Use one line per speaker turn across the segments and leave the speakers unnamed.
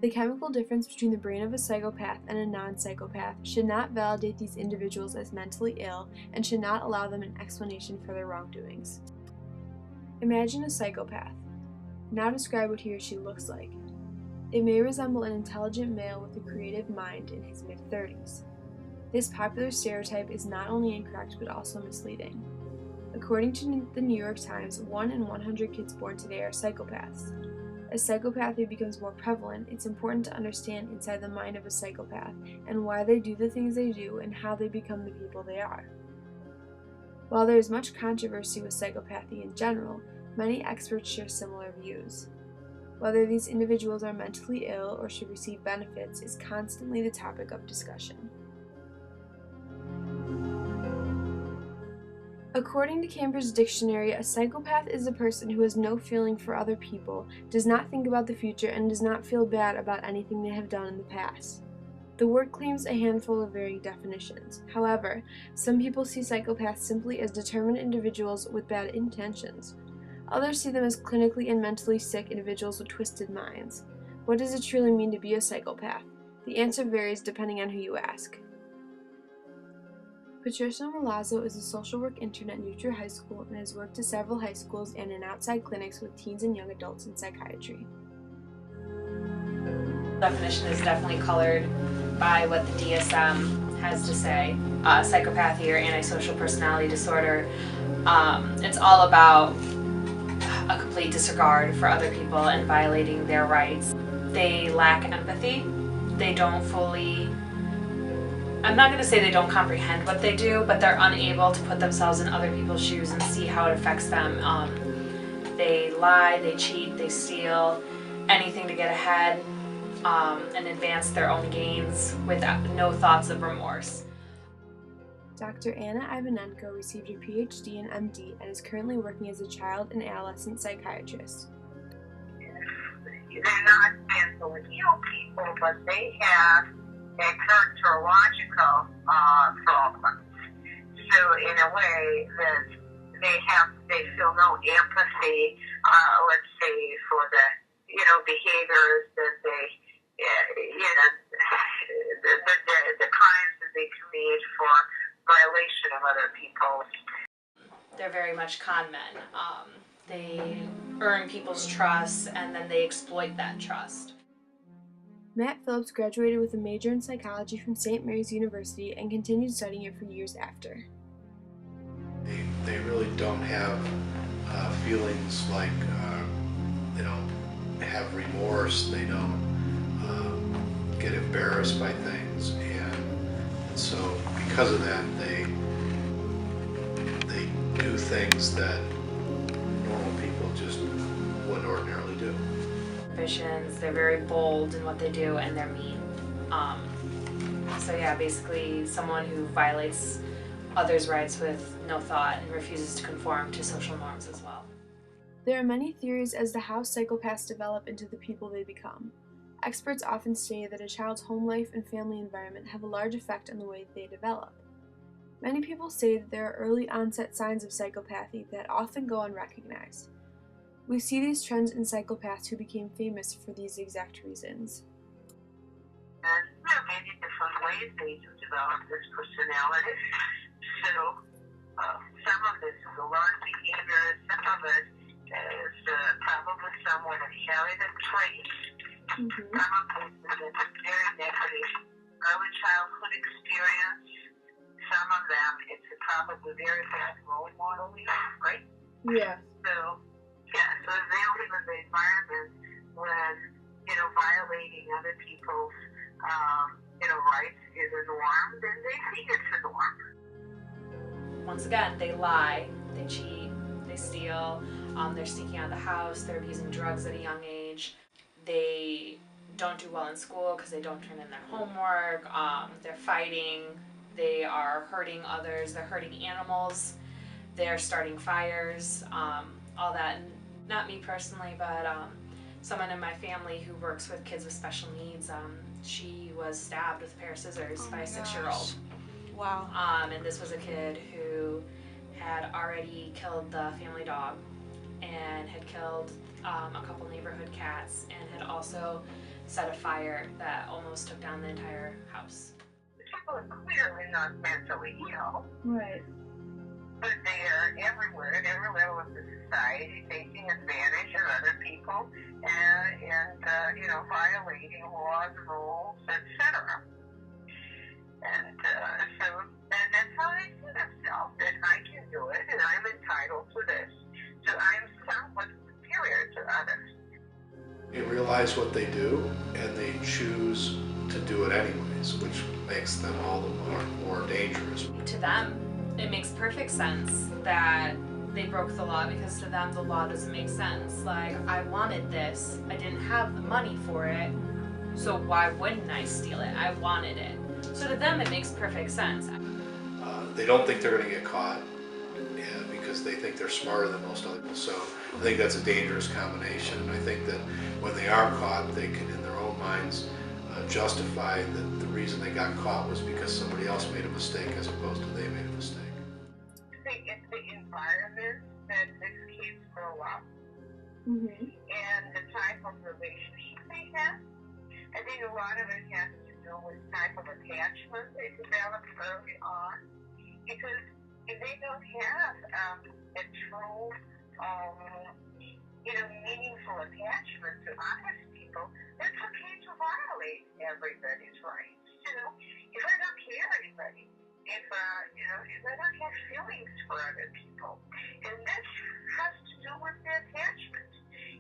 The chemical difference between the brain of a psychopath and a non-psychopath should not validate these individuals as mentally ill and should not allow them an explanation for their wrongdoings. Imagine a psychopath. Now describe what he or she looks like. It may resemble an intelligent male with a creative mind in his mid-30s. This popular stereotype is not only incorrect but also misleading. According to the New York Times, 1 in 100 kids born today are psychopaths. As psychopathy becomes more prevalent, it's important to understand inside the mind of a psychopath and why they do the things they do and how they become the people they are. While there is much controversy with psychopathy in general, many experts share similar views. Whether these individuals are mentally ill or should receive benefits is constantly the topic of discussion. According to Cambridge Dictionary, a psychopath is a person who has no feeling for other people, does not think about the future, and does not feel bad about anything they have done in the past. The word claims a handful of varying definitions. However, some people see psychopaths simply as determined individuals with bad intentions. Others see them as clinically and mentally sick individuals with twisted minds. What does it truly mean to be a psychopath? The answer varies depending on who you ask. Patricia Milazzo is a social work intern at Nutria High School and has worked at several high schools and in outside clinics with teens and young adults in psychiatry.
The definition is definitely colored by what the DSM has to say. Psychopathy or antisocial personality disorder, it's all about a complete disregard for other people and violating their rights. They lack empathy. They don't fully, I'm not going to say they don't comprehend what they do, but they're unable to put themselves in other people's shoes and see how it affects them. They lie, they cheat, they steal, anything to get ahead and advance their own gains with no thoughts of remorse.
Dr. Anna Ivanenko received her PhD and MD and is currently working as a child and adolescent psychiatrist.
They're not mentally ill people, but they have a characterological problem. So in a way that they feel no empathy, let's say, for the behaviors that they the crimes that they commit for violation of other people.
They're very much con men. They earn people's trust and then they exploit that trust.
Matt Phillips graduated with a major in psychology from St. Mary's University and continued studying it for years after.
They really don't have feelings like, they don't have remorse, they don't get embarrassed by things, and so because of that, they do things that normal people just wouldn't ordinarily do.
Visions, they're very bold in what they do, and they're mean. So yeah, basically someone who violates others' rights with no thought and refuses to conform to social norms as well.
There are many theories as to how psychopaths develop into the people they become. Experts often say that a child's home life and family environment have a large effect on the way they develop. Many people say that there are early onset signs of psychopathy that often go unrecognized. We see these trends in psychopaths who became famous for these exact reasons.
And there are many different ways they do develop this personality. So some of this is a learned behavior, some of it is probably somewhat inherited traits. Some of this is a very negative early childhood experience. Some of them, it's probably very bad role modeling, right?
Yeah.
So if they live in the environment when, violating other people's, rights is a norm, then they think it's a norm.
Once again, they lie, they cheat, they steal, they're sneaking out of the house, they're abusing drugs at a young age, they don't do well in school because they don't turn in their homework, they're fighting, they are hurting others, they're hurting animals, they're starting fires, all that. And not me personally, but someone in my family who works with kids with special needs, she was stabbed with a pair of scissors by a 6-year-old.
Wow.
And this was a kid who had already killed the family dog and had killed a couple neighborhood cats and had also set a fire that almost took down the entire house.
People are clearly not mentally ill,
Right.
but they are everywhere, at every level of the society, taking advantage of other people and violating laws, rules, etc. And that's how they see themselves, that I can do it and I'm entitled to this. So I'm somewhat superior to others.
They realize what they do and they choose to do it anyways, which makes them all the more dangerous.
To them, it makes perfect sense that they broke the law, because to them the law doesn't make sense. Like, I wanted this, I didn't have the money for it, so why wouldn't I steal it? I wanted it. So to them it makes perfect sense.
They don't think they're going to get caught because they think they're smarter than most other people. So I think that's a dangerous combination. And I think that when they are caught, they can, in their own minds, justify that the reason they got caught was because somebody else made a mistake as opposed to they made a mistake.
I think it's the environment that these kids grow up
Mm-hmm.
and the type of relationship they have. I think a lot of it has to do with type of attachment they develop early on. Because if they don't have a true, meaningful attachment to honest people, it's okay to violate everybody's rights. If I don't care anybody, if I don't have feelings for other people, and that has to do with the attachment.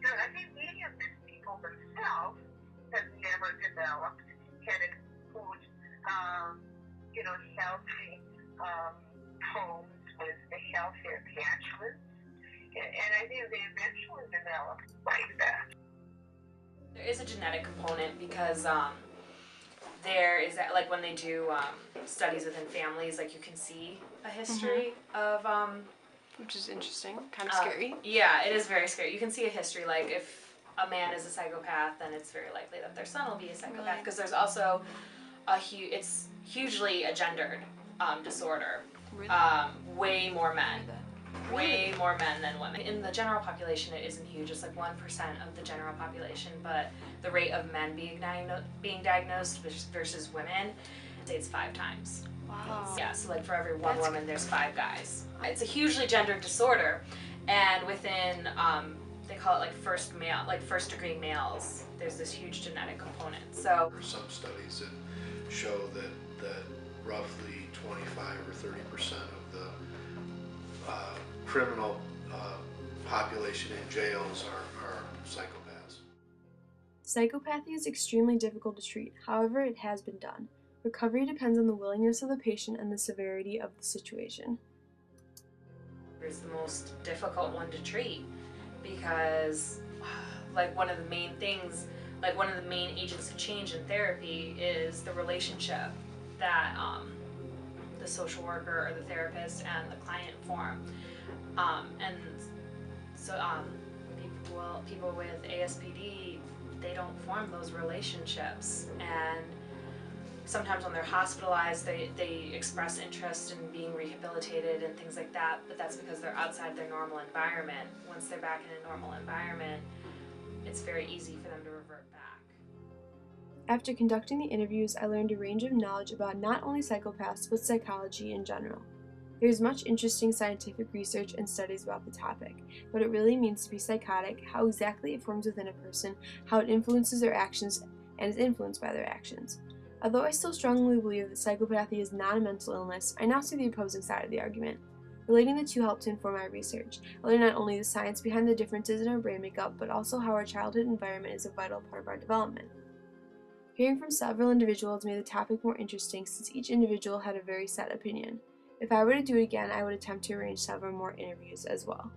I think many of these people themselves have never developed had a good, healthy homes with a healthy attachment, and I think they eventually develop like that.
There is a genetic component, because there is that, like when they do studies within families, like you can see a history of
Which is interesting, kind of scary.
Yeah, it is very scary. You can see a history, like if a man is a psychopath, then it's very likely that their son will be a psychopath, because there's also it's hugely a gendered disorder.
Really?
Way more men. Way more men than women. In the general population, it isn't huge. It's like 1% of the general population, but the rate of men being diagnosed versus women, I'd say it's 5 times.
Wow.
Yeah, so like for every one woman, there's 5 guys. It's a hugely gendered disorder, and within, they call it like first degree males, there's this huge genetic component. So
There are some studies that show that roughly 25 or 30% of the criminal population in jails are psychopaths.
Psychopathy is extremely difficult to treat, however, it has been done. Recovery depends on the willingness of the patient and the severity of the situation.
it's the most difficult one to treat, because like one of the main agents of change in therapy is the relationship that the social worker or the therapist and the client form. And so people with ASPD, they don't form those relationships, and sometimes when they're hospitalized, they express interest in being rehabilitated and things like that, but that's because they're outside their normal environment. Once they're back in a normal environment, it's very easy for them to revert back.
After conducting the interviews, I learned a range of knowledge about not only psychopaths, but psychology in general. There is much interesting scientific research and studies about the topic, what it really means to be psychotic, how exactly it forms within a person, how it influences their actions, and is influenced by their actions. Although I still strongly believe that psychopathy is not a mental illness, I now see the opposing side of the argument. Relating the two helped to inform my research. I learned not only the science behind the differences in our brain makeup, but also how our childhood environment is a vital part of our development. Hearing from several individuals made the topic more interesting, since each individual had a very set opinion. If I were to do it again, I would attempt to arrange several more interviews as well.